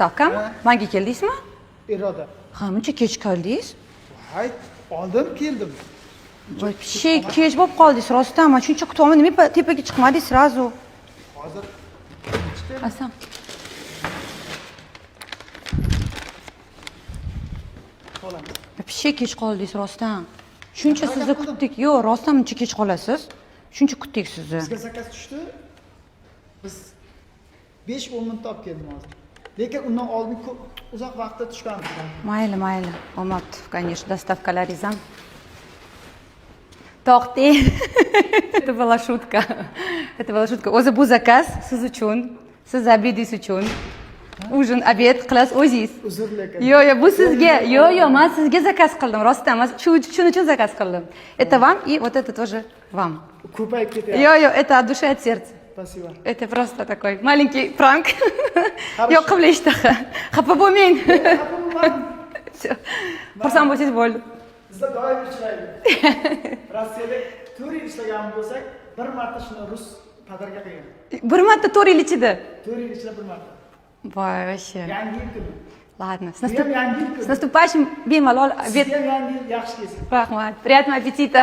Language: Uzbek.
Dostavkami? Menga keldingizmi? Iroda. Ha, muncha kech keldingiz. Hay, oldin keldim. Voy, kech bo'lib qoldingiz, rostdan. Men shuncha kutyapman, nima tepaga chiqmadingiz srazu? Hozir Asam. qolamiz. Kech qoldingiz rostdan. Shuncha sizni kutdik. Yo'q, rostdan muncha kech qolasiz. Shuncha kutdik sizni. Bizga zakaz tushdi. Biz 5-10 minut olib keldim hozir. Lekin undan oldin uzoq vaqtda tushganmiz. Mayli. Bo'lmabdi, конечно, dostavkalaringiz ham. To'xting. Это была шутка. O'zi bu zakaz siz uchun, siz obedingiz uchun. Ужин, обед qilasiz o'zingiz. Uzr lekin. Yo'q, bu sizga. Yo'q, men sizga zakaz qildim, rostdan. Men shuning uchun zakaz qildim. Это вам и вот это тоже вам. Ko'payib ketyapti. Yo'q, это от души, от сердца. Спасибо. Это просто такой маленький пранк. Yo'q, qilib eshitdi. Xafa bo'lmang. Xursand bo'lsangiz bo'ldi. Bizda doim ishlaydi. Rossiyada 4 yil ishlagan bo'lsak, bir marta shuni rus padarga qilgan. Bir marta 4 yil ichida. 4 yil ichida bir marta. Voy, вообще. Yangi yil kuni. Ладно. С Yangi yil kuni. наступающим bemalol obed. Sizga yangi yil yaxshi kelsin. Rahmat. Приятного аппетита.